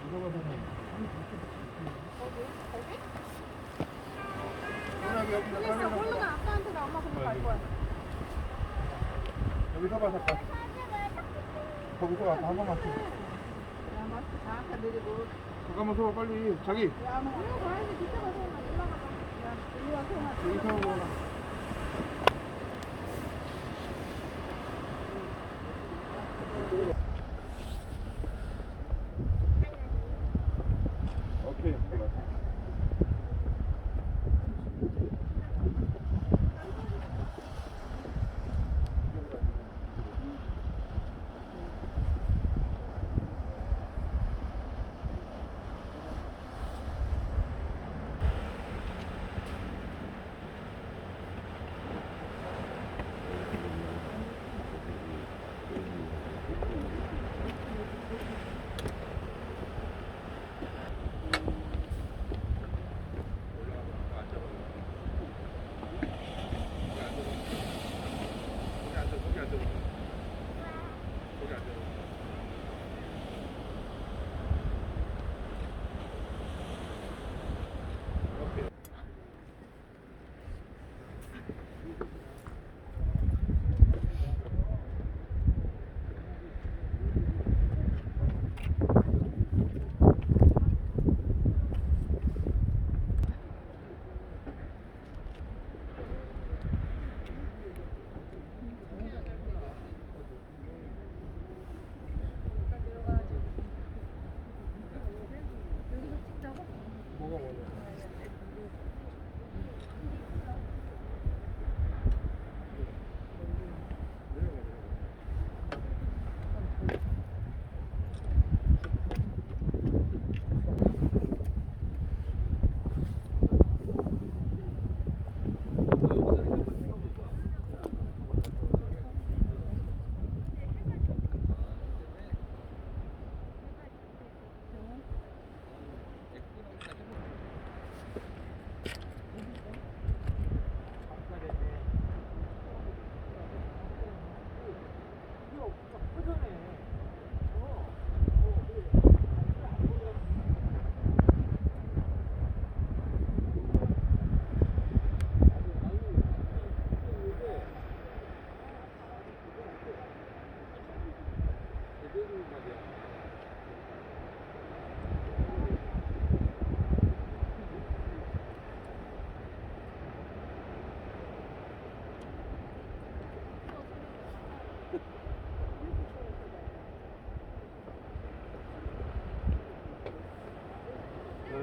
있어. 홀로는 아빠한테는 엄마 그냥 갈 거야. 여기서 봐 잠깐. 거기서 와서 한 번만 줘. 야, 마스크 다 내리고. 잠깐만 서봐 빨리. 자기. 야, 뭐 올라가야지. 밑에 가서 올라가봐. 야, 일로 와서 여기서 봐. 오케이.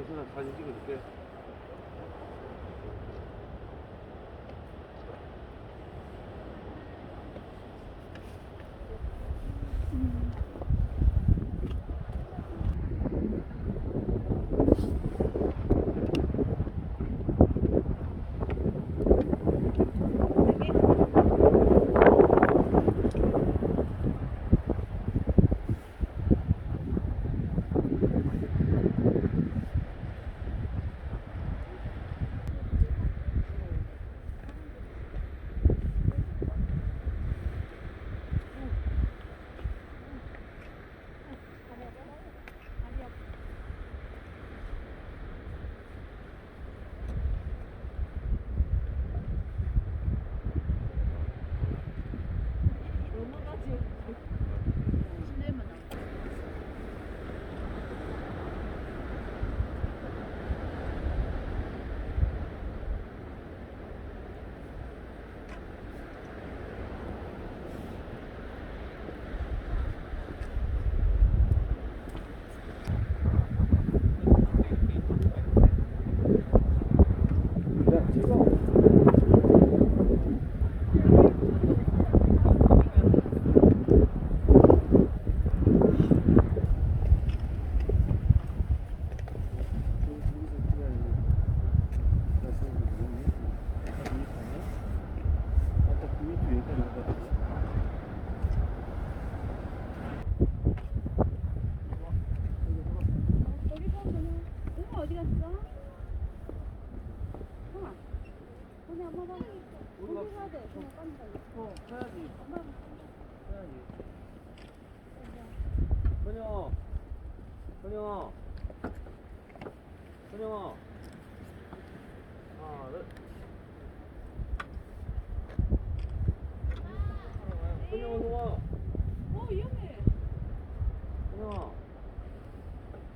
현아 사진 찍어줄게. 선영아. 선영아. 하나, 둘. 선영아, 선영아. 위험해. 선영아.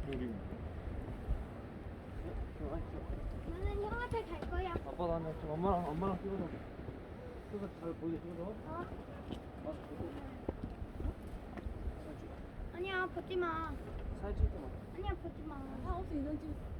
우리 나는 형한테 갈 거야. 아빠 나한테 좀 엄마랑 찍어줘. 찍어서 잘 보이게 찍어줘. 어? 아, 아니야, 보지 마. 사진 찍지 마. 아니야, 보지 마. 아, 없어, 이런 집.